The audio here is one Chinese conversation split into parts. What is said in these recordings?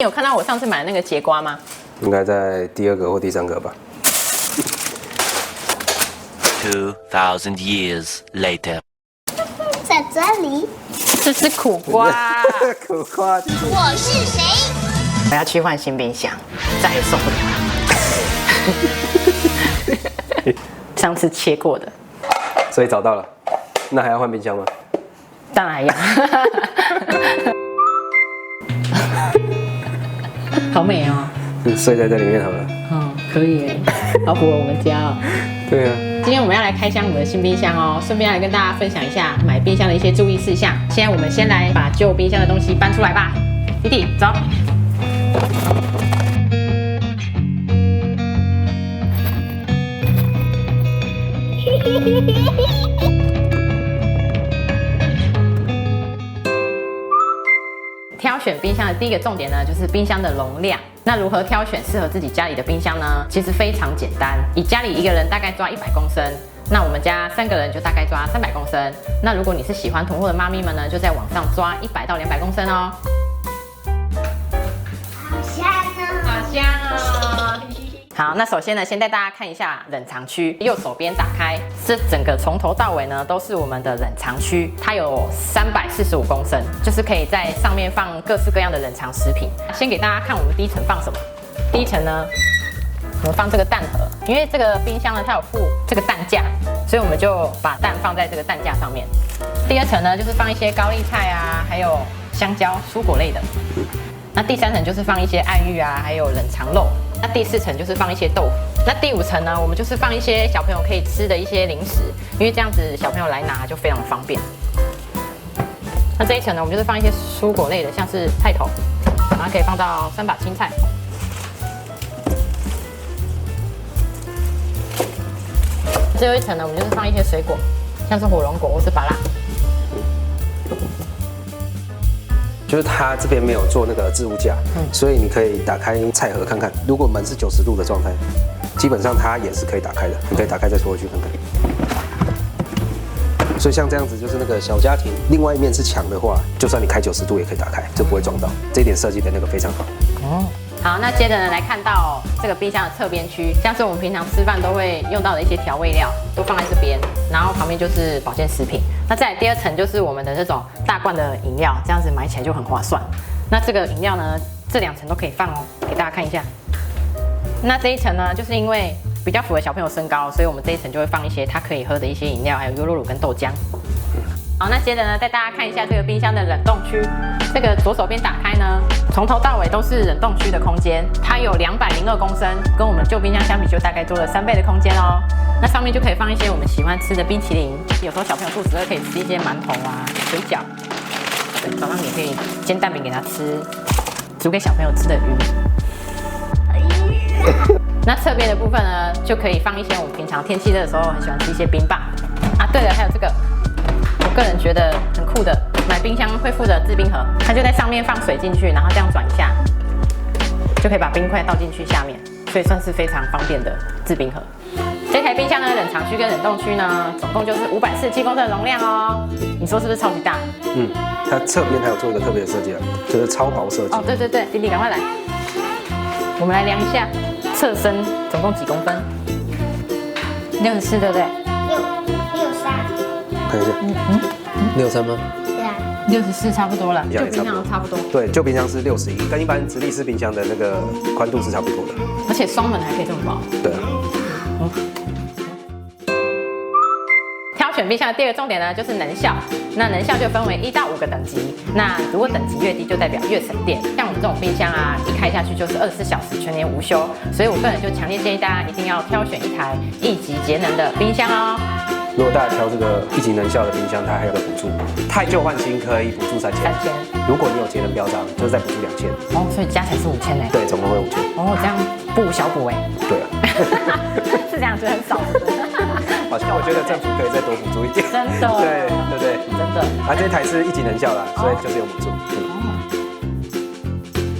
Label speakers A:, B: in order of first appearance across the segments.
A: 你有看到我上次买的那个节瓜吗？
B: 应该在第2个或第3个吧。
C: 2,000 years later，
D: 在这里。
A: 这是苦瓜。
B: 苦瓜。
D: 我是谁？
A: 我要去换新冰箱，再也受不了了。上次切过的，
B: 所以找到了，那还要换冰箱吗？
A: 当然要。好美哦。
B: 睡在这里面好了。
A: 嗯，可以耶，好符合我们家哦。
B: 对啊。
A: 今天我们要来开箱我们的新冰箱哦，顺便来跟大家分享一下买冰箱的一些注意事项。现在我们先来把旧冰箱的东西搬出来吧。弟弟，走。挑选冰箱的第一个重点呢，就是冰箱的容量。那如何挑选适合自己家里的冰箱呢？其实非常简单，以家里一个人大概抓100公升，那我们家3个人就大概抓300公升。那如果你是喜欢囤货的妈咪们呢，就在网上抓100到200公升哦。
D: 好香哦！
A: 好香哦！好，那首先呢，先带大家看一下冷藏区，右手边打开，这整个从头到尾呢都是我们的冷藏区，它有345公升，就是可以在上面放各式各样的冷藏食品。先给大家看我们第一层放什么。第一层呢，我们放这个蛋盒，因为这个冰箱呢它有附这个蛋架，所以我们就把蛋放在这个蛋架上面。第二层呢，就是放一些高丽菜啊，还有香蕉、蔬果类的。那第3层就是放一些爱玉啊，还有冷藏肉。那第4层就是放一些豆腐。那第5层呢，我们就是放一些小朋友可以吃的一些零食，因为这样子小朋友来拿就非常方便。那这一层呢，我们就是放一些蔬果类的，像是菜头，然后可以放到3把青菜。最后一层呢，我们就是放一些水果，像是火龙果或是芭乐。
B: 就是它这边没有做那个置物架，所以你可以打开菜盒看看。如果门是90度的状态，基本上它也是可以打开的。你可以打开再拖回去看看。所以像这样子，就是那个小家庭，另外一面是墙的话，就算你开90度也可以打开，就不会撞到。这一点设计的那个非常好。哦。好，那接着呢，来看到这个冰箱的侧边区，像是我们平常吃饭都会用到的一些调味料，都放在这边，然后旁边就是保健食品。那再来第2层就是我们的这种大罐的饮料，这样子买起来就很划算。那这个饮料呢，这2层都可以放哦，给大家看一下。那这一层呢，就是因为比较符合小朋友身高，所以我们这一层就会放一些他可以喝的一些饮料，还有优酪乳跟豆浆。好，那接着呢，带大家看一下这个冰箱的冷冻区。这个左手边打开呢，从头到尾都是冷冻区的空间，它有202公升，跟我们旧冰箱相比，就大概多了3倍的空间哦。那上面就可以放一些我们喜欢吃的冰淇淋，有时候小朋友肚子饿可以吃一些馒头啊、水饺，对，早上也可以煎蛋饼给他吃，煮给小朋友吃的鱼。那侧边的部分呢，就可以放一些我们平常天气热的时候很喜欢吃一些冰棒啊。对了，还有这个。我个人觉得很酷的，买冰箱会附的制冰盒，它就在上面放水进去，然后这样转一下，就可以把冰块倒进去下面，所以算是非常方便的制冰盒。这台冰箱呢，冷藏区跟冷冻区呢，总共就是547公升的容量哦。你说是不是超级大？嗯，它侧边还有做一个特别的设计啊，就是超薄设计。
A: 哦，对对对，弟弟赶快来，我们来量一下，侧身总共几公分？64，对不对
D: 63。
B: 看一下，63吗？
D: 对啊
A: ，64差不多了，旧冰箱差不多。
B: 对，旧冰箱是61，跟一般直立式冰箱的那个宽度是差不多的。
A: 而且双门还可以这么薄。
B: 对啊。
A: 挑选冰箱的第2个重点呢，就是能效。那能效就分为1到5个等级。那如果等级越低，就代表越省电。像我们这种冰箱啊，一开下去就是24小时全年无休。所以我个人就强烈建议大家一定要挑选一台1级节能的冰箱哦。
B: 如果大家挑这个1级能效的冰箱，它还有个补助，汰旧换新可以补助3000。如果你有节能标章，就是再补助2000。
A: 哦，所以加起来是5000呢？
B: 对，总共会5000。
A: 哦，这样不无小补哎。
B: 对啊。
A: 是这样，就很少。
B: 好像我觉得政府可以再多补助一点。
A: 真的。
B: 对对对，
A: 真的。
B: 啊，这台是1级能效啦，所以就是有补助。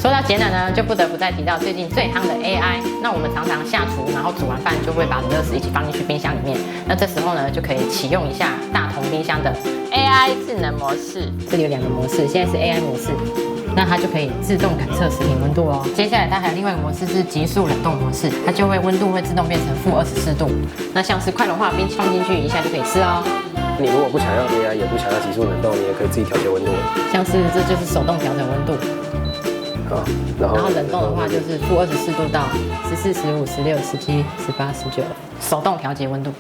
A: 说到节能呢，就不得不再提到最近最夯的 AI。那我们常常下厨，然后煮完饭就会把热食一起放进去冰箱里面。那这时候呢，就可以启用一下大同冰箱的 AI 智能模式。这里有2个模式，现在是 AI 模式。那它就可以自动感测食品温度哦。接下来它还有另外一个模式是急速冷冻模式，它就会温度会自动变成-24度。那像是快融化冰放进去一下就可以吃哦。
B: 你如果不想要 AI， 也不想要急速冷冻，你也可以自己调节温度。
A: 像是这就是手动调整温度。
B: 好，然后
A: 冷冻的话就是-24度到14、15、16、17、18、19，手动调节温度。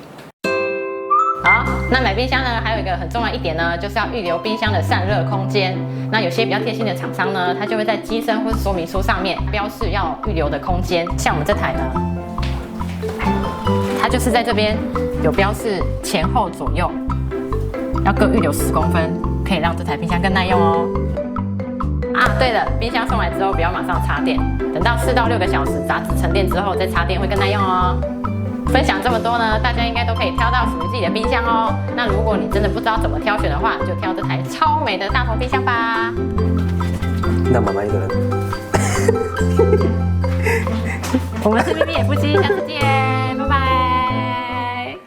A: 好，那买冰箱呢，还有一个很重要一点呢，就是要预留冰箱的散热空间。那有些比较贴心的厂商呢，它就会在机身或是说明书上面标示要预留的空间。像我们这台呢，它就是在这边有标示前后左右，要各预留10公分，可以让这台冰箱更耐用哦。啊，对了，冰箱送来之后不要马上插电，等到4到6个小时杂质沉淀之后再插电会更耐用哦。分享这么多呢，大家应该都可以挑到属于自己的冰箱哦。那如果你真的不知道怎么挑选的话，就挑这台超美的大头冰箱吧。
B: 那妈妈一个人。
A: 我们是咪咪也夫妻，下次见，拜拜。